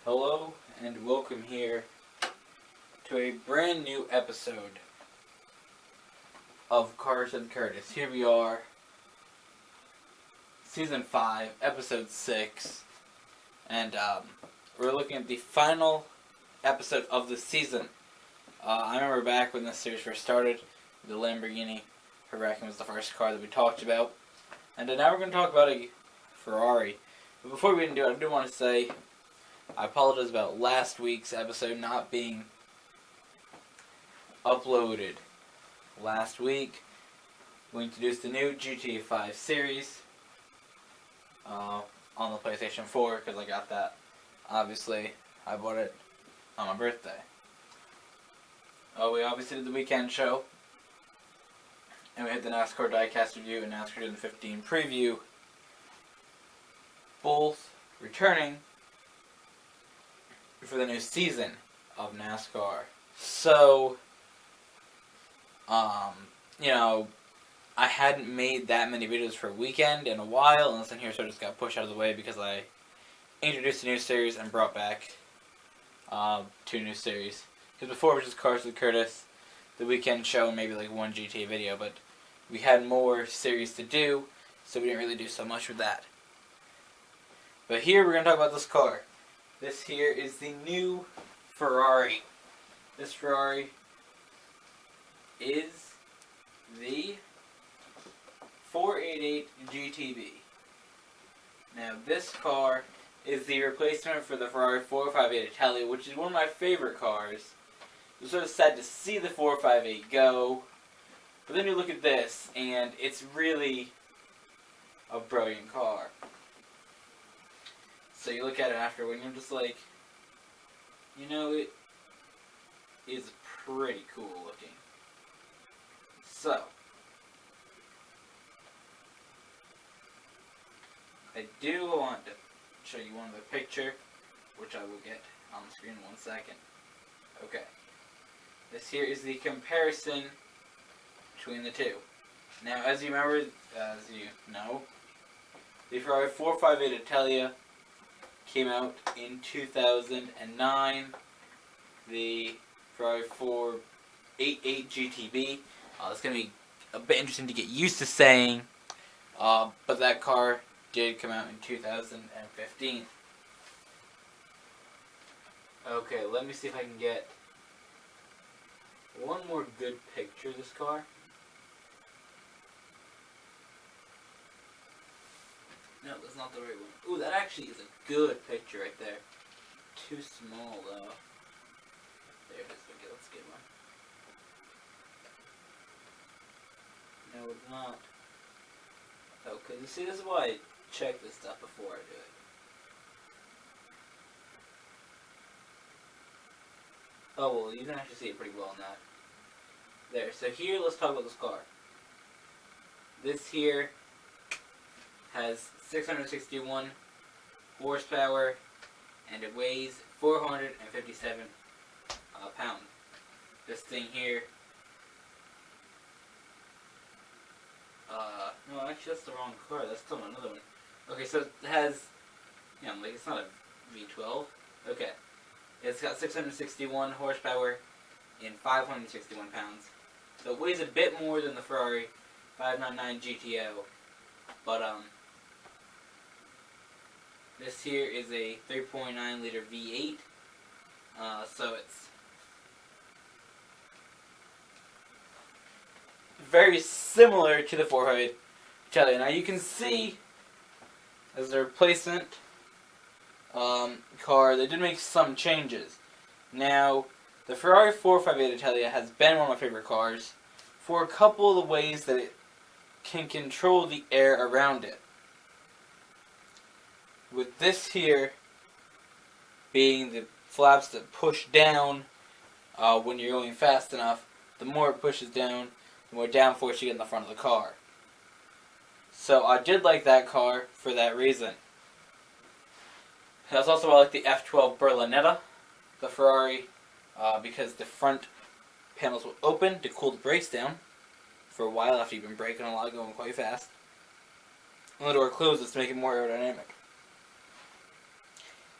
Hello and welcome here to a brand new episode of Cars and Curtis. Here we are, Season 5, Episode 6, and we're looking at the final episode of the season. I remember back when this series first started, the Lamborghini Huracan was the first car that we talked about, and now we're going to talk about a Ferrari. But before we even do it, I do want to say I apologize about last week's episode not being uploaded. Last week, we introduced the new GTA 5 series on the PlayStation 4 because I got that. Obviously, I bought it on my birthday. We obviously did the weekend show, and we had the NASCAR diecast review and NASCAR 2015 preview, both returning for the new season of NASCAR. So, I hadn't made that many videos for a weekend in a while, and this in here sort of just got pushed out of the way because I introduced a new series and brought back two new series. Because before it was just Cars with Curtis, the weekend show, and maybe like one GTA video, but we had more series to do, so we didn't really do so much with that. But here we're going to talk about this car. This here is the new Ferrari. This Ferrari is the 488 GTB. Now this car is the replacement for the Ferrari 458 Italia, which is one of my favorite cars. It was sort of sad to see the 458 go, but then you look at this and it's really a brilliant car. So you look at it afterward and you're just like, it is pretty cool looking. So, I do want to show you one other picture, which I will get on the screen in 1 second. Okay. This here is the comparison between the two. Now, as you know, the Ferrari 458 Italia came out in 2009. The Ferrari 488 GTB. It's going to be a bit interesting to get used to saying, but that car did come out in 2015. Okay, let me see if I can get one more good picture of this car. No, that's not the right one. Ooh, that actually is a good picture right there. Too small, though. There it is. Okay, let's get one. No, it's not. Okay, you see, this is why I check this stuff before I do it. Oh, well, you can actually see it pretty well in that. There, so here, let's talk about this car. This here has 661 horsepower, and it weighs 457 pounds. This thing here, no, actually that's the wrong car, that's still another one. Okay, so it has, it's not a V12, okay. It's got 661 horsepower and 561 pounds. So it weighs a bit more than the Ferrari 599 GTO, but this here is a 3.9 liter V8, so it's very similar to the 458 Italia. Now you can see, as a replacement car, they did make some changes. Now, the Ferrari 458 Italia has been one of my favorite cars for a couple of the ways that it can control the air around it. With this here being the flaps that push down when you're going fast enough, the more it pushes down, the more downforce you get in the front of the car. So I did like that car for that reason. That's also why I like the F12 Berlinetta, the Ferrari, because the front panels will open to cool the brakes down for a while after you've been braking a lot, going quite fast. And the door closes to make it more aerodynamic.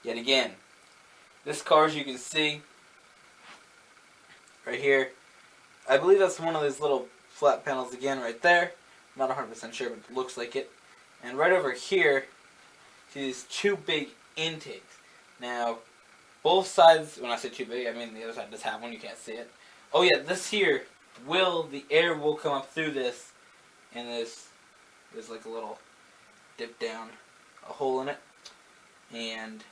Yet again, This car, as you can see, right here, I believe that's one of these little flat panels again right there. Not 100% sure, but it looks like it. And right over here, see these two big intakes. Now, both sides, when I say too big, I mean the other side does have one, you can't see it. Oh yeah, this here, the air will come up through this, and there's like a little dip down, a hole in it, and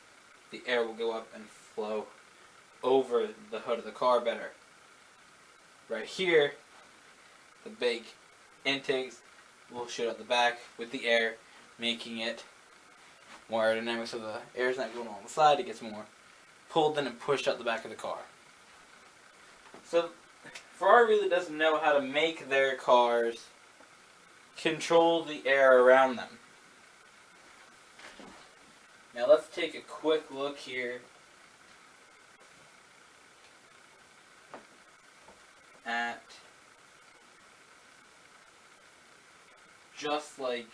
the air will go up and flow over the hood of the car better. Right here, the big intakes will shoot out the back with the air, making it more aerodynamic, so the air's not going on the side, it gets more pulled in and pushed out the back of the car. So Ferrari really doesn't know how to make their cars control the air around them. Now let's take a quick look here at just like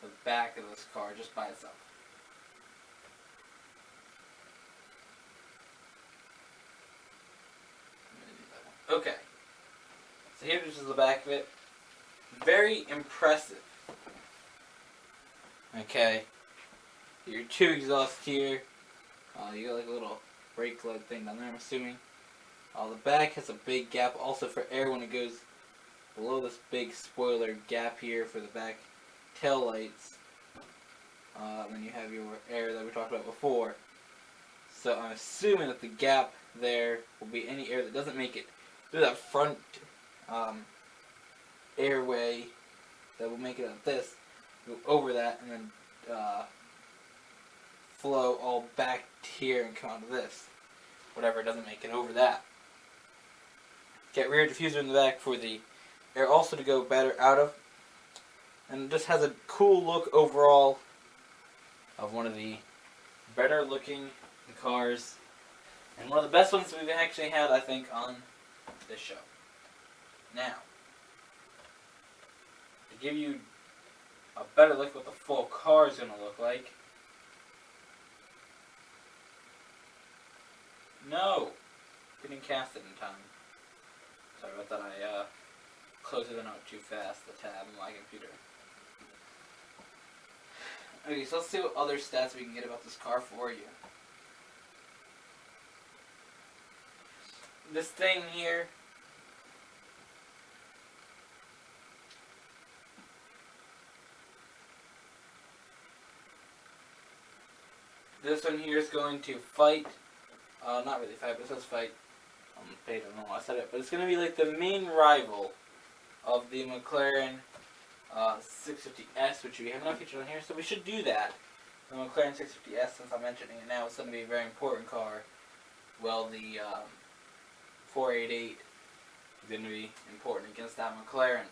the back of this car just by itself. Okay, so here's just the back of it. Very impressive. Okay, your two exhausts here. You got like a little brake light thing down there, I'm assuming. The back has a big gap also for air when it goes below this big spoiler gap here for the back tail lights. Then you have your air that we talked about before. So I'm assuming that the gap there will be any air that doesn't make it through that front airway that will make it like this, go over that, and then flow all back here and come out of this. Whatever doesn't make it over that. Get rear diffuser in the back for the air also to go better out of. And it just has a cool look overall of one of the better looking cars. And one of the best ones we've actually had, I think, on this show. Now, to give you a better look at what the full car is going to look like. No! Didn't cast it in time. Sorry about that, I closed it out too fast, the tab on my computer. Okay, so let's see what other stats we can get about this car for you. This thing here, this one here is going to fight, not really fight, but it says fight on the page, I don't know why I said it, but it's going to be like the main rival of the McLaren 650S, which we have not featured on here, so we should do that. The McLaren 650S, since I'm mentioning it now, is going to be a very important car. Well, the 488 is going to be important against that McLaren.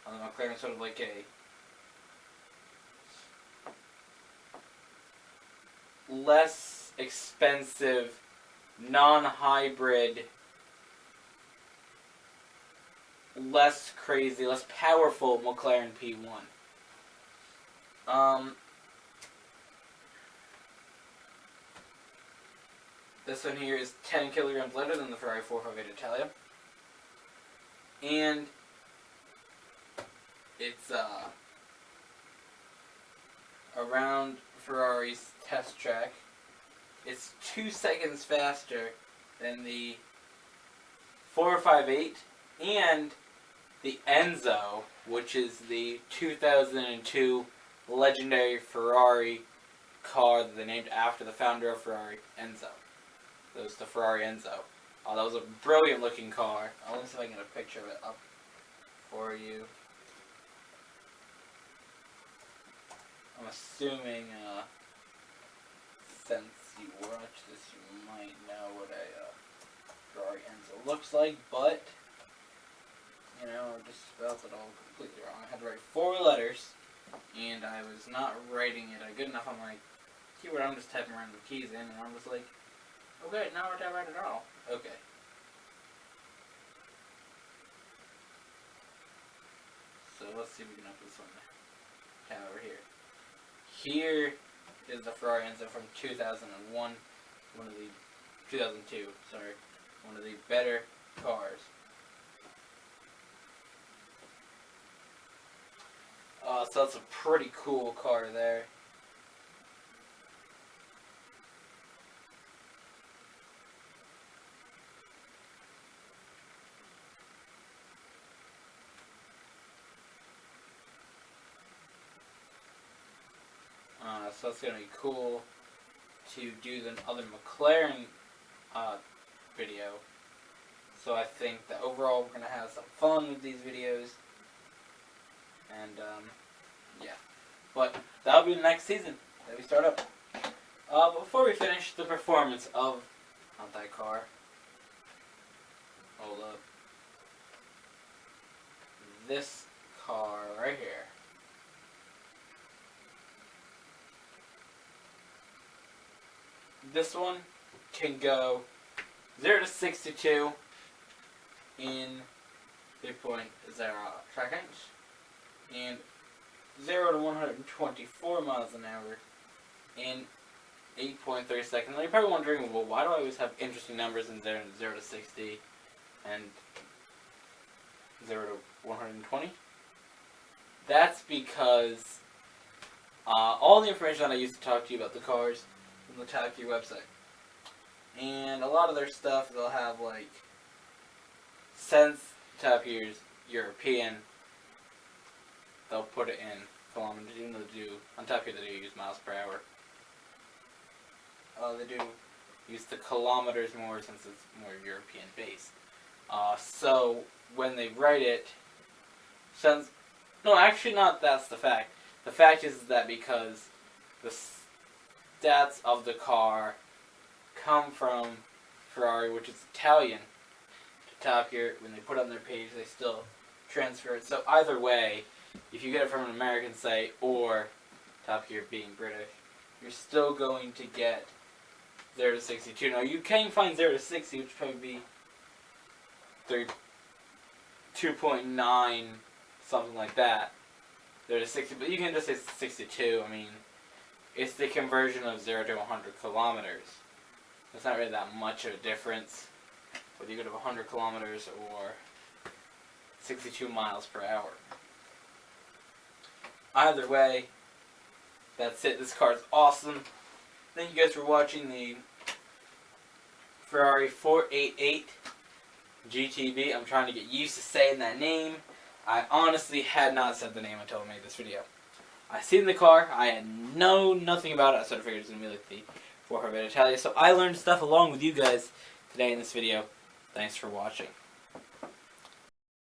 The McLaren is sort of like a less expensive, non-hybrid, less crazy, less powerful McLaren P1. This one here is 10 kilograms lighter than the Ferrari 458 Italia. And it's around Ferrari's test track. It's 2 seconds faster than the 458 and the Enzo, which is the 2002 legendary Ferrari car that they named after the founder of Ferrari, Enzo. That was the Ferrari Enzo. That was a brilliant looking car. Let me see if I can get a picture of it up for you. I'm assuming, since you watch this, you might know what a Ferrari Enzo looks like, but, you know, I just spelled it all completely wrong. I had to write 4 letters, and I was not writing it good enough on my keyboard. I'm just typing random keys in, and I'm just like, okay, now we're typing it all. Okay. So let's see if we can up this one down over here. Here is the Ferrari Enzo from 2001, 2002, sorry, one of the better cars. So that's a pretty cool car there. So it's going to be cool to do the other McLaren video. So I think that overall we're going to have some fun with these videos. And yeah. But that'll be the next season that we start up. But before we finish the performance of not that car. Hold up. This car right here. This one can go 0 to 62 in 3.0 track inch and 0 to 124 miles an hour in 8.3 seconds. Now you're probably wondering, well, why do I always have interesting numbers in 0 to 60 and 0 to 120? That's because all the information that I used to talk to you about the cars from the Top Gear website. And a lot of their stuff, they'll have like, since Top Gear's European, they'll put it in kilometers, even though they do, on Top Gear they do use miles per hour. They do use the kilometers more since it's more European based. So when they write it, since, no, actually not that's the fact. The fact is that because the stats of the car come from Ferrari, which is Italian, to Top Gear. When they put it on their page, they still transfer it. So either way, if you get it from an American site or Top Gear being British, you're still going to get 0 to 62. Now you can find 0 to 60, which would probably be 2.9, something like that. 0 to 60, but you can just say 62. I mean, it's the conversion of 0 to 100 kilometers. It's not really that much of a difference whether you go to 100 kilometers or 62 miles per hour. Either way, that's it. This car is awesome. Thank you guys for watching the Ferrari 488 GTB. I'm trying to get used to saying that name. I honestly had not said the name until I made this video. I seen the car, I had nothing about it. I sort of figured it was going to be like the 400 Italia. So I learned stuff along with you guys today in this video. Thanks for watching.